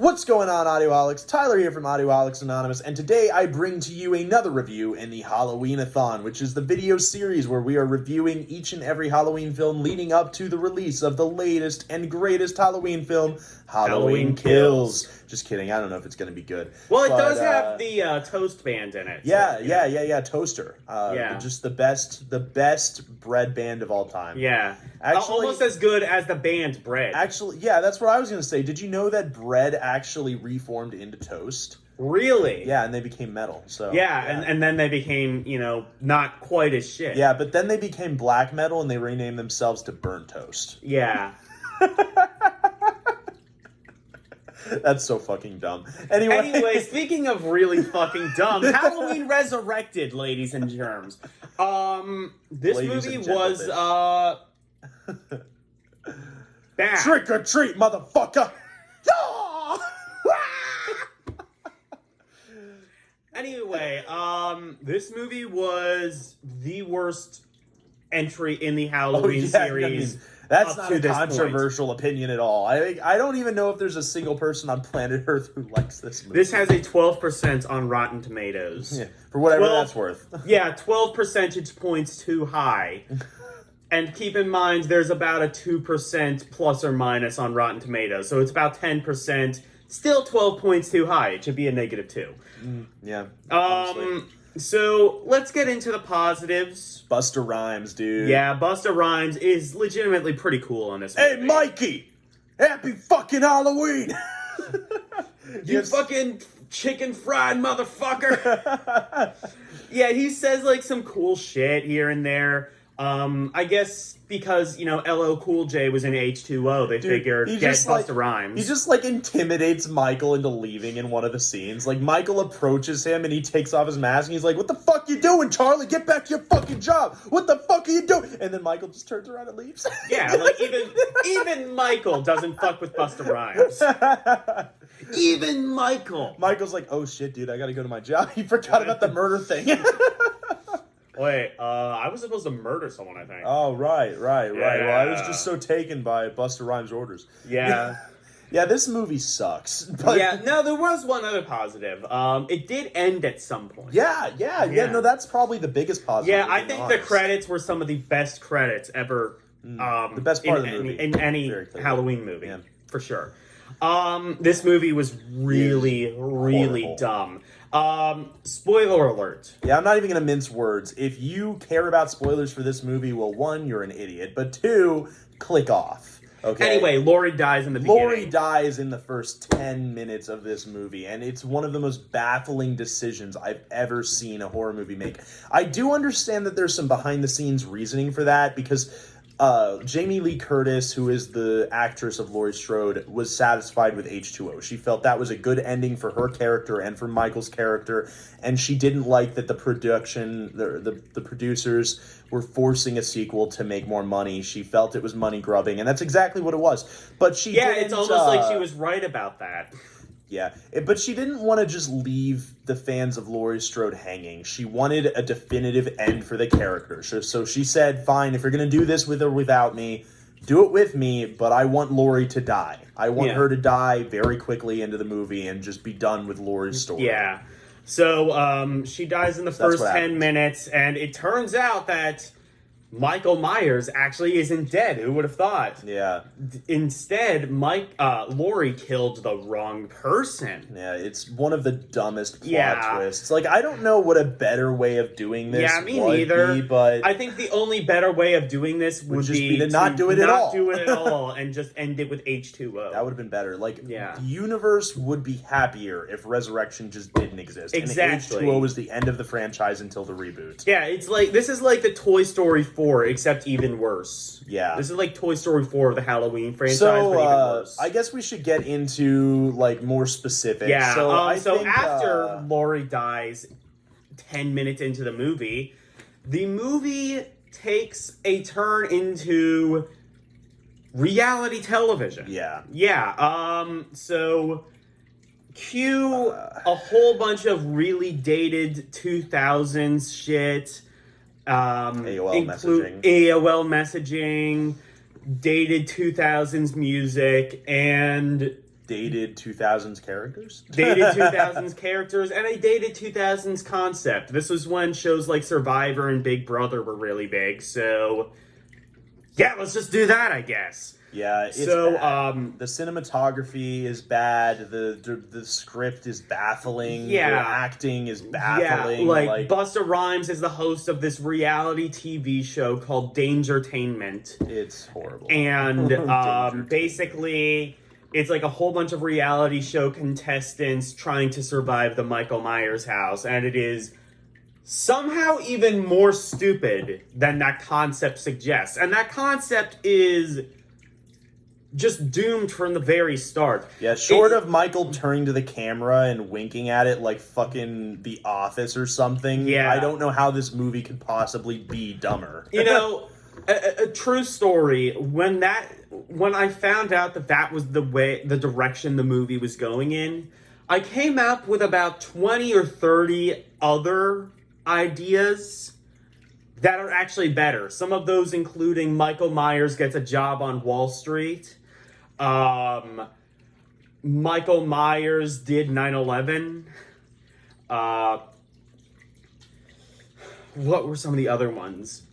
What's going on, Audioholics? Tyler here from Audioholics Anonymous, and today I bring to you another review in the Halloween-O-Thon, which is the video series where we are reviewing each and every Halloween film leading up to the release of the latest and greatest Halloween film, Halloween Kills. Just kidding, I don't know if it's going to be good. Well, it does have the Toast band in it. Yeah, Toaster. Yeah. Just the best bread band of all time. Yeah. Actually, almost as good as the band Bread. Actually, yeah, that's what I was going to say. Did you know that bread actually reformed into toast? Really? Yeah, and they became metal. So yeah. And then they became, not quite as shit. Yeah, but then they became black metal and they renamed themselves to Burnt Toast. Yeah. That's so fucking dumb. Anyway, speaking of really fucking dumb, Halloween Resurrected, ladies and germs. This movie was bad. Trick or treat, motherfucker! Anyway, this movie was the worst entry in the Halloween series. That's not a controversial opinion at all. I don't even know if there's a single person on planet Earth who likes this movie. This has a 12% on Rotten Tomatoes. Yeah, for whatever that's worth. Yeah, 12 percentage points too high. And keep in mind, there's about a 2% plus or minus on Rotten Tomatoes. So it's about 10%. Still 12 points too high. It should be a -2. Yeah. So let's get into the positives. Busta Rhymes, dude. Yeah, Busta Rhymes is legitimately pretty cool in this movie. Hey, Mikey! Happy fucking Halloween! You fucking chicken fried motherfucker! Yeah, he says like some cool shit here and there. I guess because, LL Cool J was in H2O, they figured get Busta Rhymes. He just, intimidates Michael into leaving in one of the scenes. Like, Michael approaches him, and he takes off his mask, and he's like, "What the fuck you doing, Charlie? Get back to your fucking job! What the fuck are you doing?" And then Michael just turns around and leaves. Yeah, like, even Michael doesn't fuck with Busta Rhymes. Even Michael! Michael's like, "Oh shit, dude, I gotta go to my job." He forgot about the murder thing. Wait, I was supposed to murder someone, I think. Oh, right. Yeah. Well, I was just so taken by Busta Rhymes' orders. Yeah. Yeah, this movie sucks. But... Yeah, no, there was one other positive. It did end at some point. Yeah, no, that's probably the biggest positive. Yeah, I think the credits were some of the best credits ever. The best part of the movie. In any Halloween movie, for sure. This movie was really dumb. Spoiler alert. Yeah, I'm not even going to mince words. If you care about spoilers for this movie, well, one, you're an idiot, but two, click off. Okay. Anyway, Laurie dies in the beginning. Laurie dies in the first 10 minutes of this movie, and it's one of the most baffling decisions I've ever seen a horror movie make. I do understand that there's some behind-the-scenes reasoning for that, because Jamie Lee Curtis, who is the actress of Laurie Strode, was satisfied with H2O. She felt that was a good ending for her character and for Michael's character, and she didn't like that the producers were forcing a sequel to make more money. She felt it was money grubbing, and that's exactly what it was. But it's almost like she was right about that. Yeah, but she didn't want to just leave the fans of Laurie Strode hanging. She wanted a definitive end for the character. So she said, fine, if you're going to do this with or without me, do it with me, but I want Laurie to die. I want her to die very quickly into the movie and just be done with Laurie's story. Yeah. So she dies in the first 10 minutes, and it turns out that Michael Myers actually isn't dead. Who would have thought? Yeah. Instead, Laurie killed the wrong person. Yeah, it's one of the dumbest plot twists. Like, I don't know what a better way of doing this would neither. be, but I think the only better way of doing this would just be to not do it at all. And just end it with H2O. That would have been better. Like, the universe would be happier if Resurrection just didn't exist. Exactly. And H2O was the end of the franchise until the reboot. Yeah, it's like, this is like the Toy Story 4, except even worse. Yeah. This is like Toy Story 4 of the Halloween franchise, but even worse. I guess we should get into, more specifics. Yeah, so after Laurie dies 10 minutes into the movie takes a turn into reality television. Yeah. Yeah, so cue a whole bunch of really dated 2000s shit. AOL messaging, dated 2000s music, and dated 2000s characters. Dated 2000s characters and a dated 2000s concept. This was when shows like Survivor and Big Brother were really big, so yeah, let's just do that, I guess. Yeah, it's so bad. The cinematography is bad. The script is baffling. Yeah, the acting is baffling. Yeah, like Busta Rhymes is the host of this reality TV show called Dangertainment. It's horrible. And basically, it's like a whole bunch of reality show contestants trying to survive the Michael Myers house, and it is somehow even more stupid than that concept suggests. And that concept is just doomed from the very start. Yeah, short of Michael turning to the camera and winking at it like fucking The Office or something, yeah. I don't know how this movie could possibly be dumber. You know, a true story, when I found out that was the direction the movie was going in, I came up with about 20 or 30 other ideas that are actually better. Some of those including Michael Myers gets a job on Wall Street. Michael Myers did 9/11. What were some of the other ones?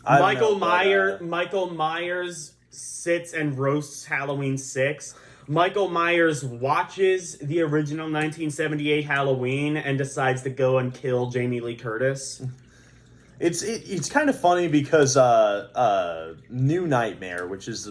Michael Myers sits and roasts Halloween 6. Michael Myers watches the original 1978 Halloween and decides to go and kill Jamie Lee Curtis. It's kind of funny because New Nightmare, which is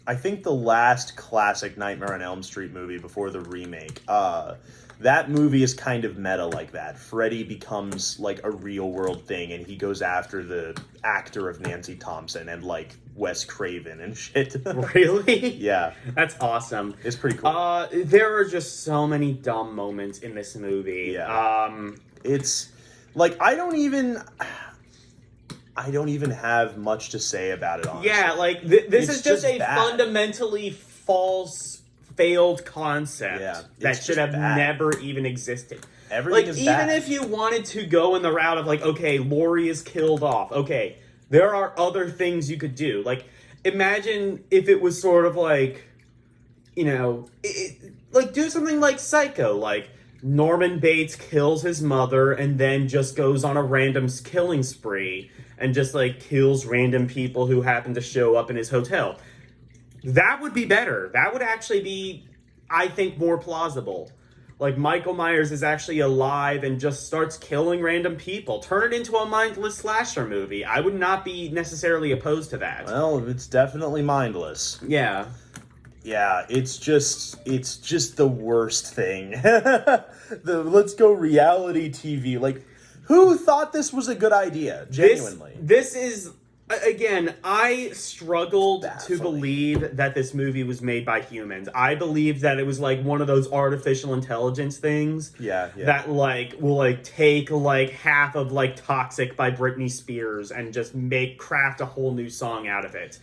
I think the last classic Nightmare on Elm Street movie before the remake, that movie is kind of meta like that. Freddy becomes like a real world thing, and he goes after the actor of Nancy Thompson and like Wes Craven and shit. Really? Yeah. That's awesome. It's pretty cool. There are just so many dumb moments in this movie. Yeah. It's like I don't even have much to say about it, honestly. Yeah, like this is just a bad. Fundamentally false, failed concept that should have never even existed. Everything is even bad. If you wanted to go in the route of like, okay, Laurie is killed off. Okay, there are other things you could do. Like, imagine if it was sort of like, you know, like do something like Psycho, like Norman Bates kills his mother and then just goes on a random killing spree and just like kills random people who happen to show up in his hotel. That would be better. That would actually be, I think, more plausible. Like Michael Myers is actually alive and just starts killing random people. Turn it into a mindless slasher movie. I would not be necessarily opposed to that. Well, it's definitely mindless. Yeah. Yeah, it's just the worst thing. Let's go reality TV. Like, who thought this was a good idea? Genuinely. This is, again, I struggled to believe that this movie was made by humans. I believe that it was like one of those artificial intelligence things. Yeah. That like will like take like half of like Toxic by Britney Spears and just craft a whole new song out of it.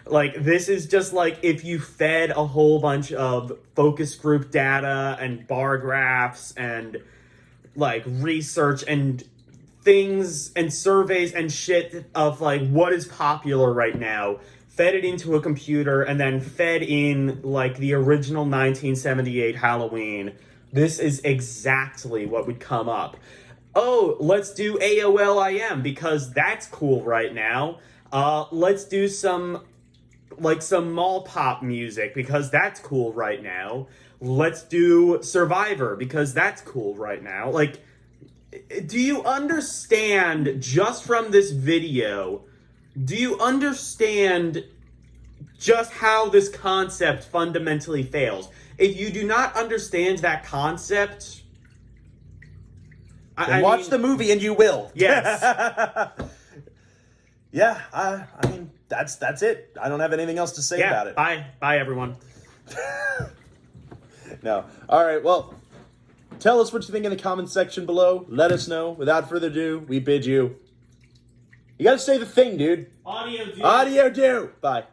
Like, this is just like if you fed a whole bunch of focus group data and bar graphs and like research and things and surveys and shit of like what is popular right now, fed it into a computer and then fed in like the original 1978 Halloween. This is exactly what would come up. Oh, let's do AOL-IM because that's cool right now. Let's do some mall pop music because that's cool right now. Let's do Survivor because that's cool right now. Like, do you understand just from this video, do you understand just how this concept fundamentally fails? If you do not understand that concept, then watch the movie and you will. Yes. Yeah, I mean, that's it. I don't have anything else to say about it. Bye, everyone. No. All right, well, tell us what you think in the comments section below. Let us know. Without further ado, we bid you. You gotta say the thing, dude. Audio do. Audio do. Bye.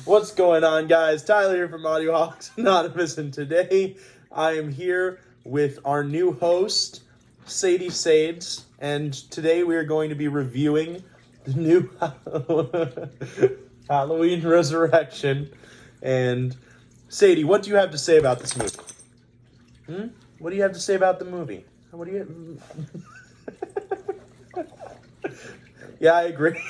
What's going on, guys? Tyler here from Audio Hawks Anonymous, and today I am here with our new host, Sadie Sades, and today we are going to be reviewing new Halloween Resurrection. And Sadie, what do you have to say about this movie? What do you have to say about the movie? What do you? Yeah, I agree.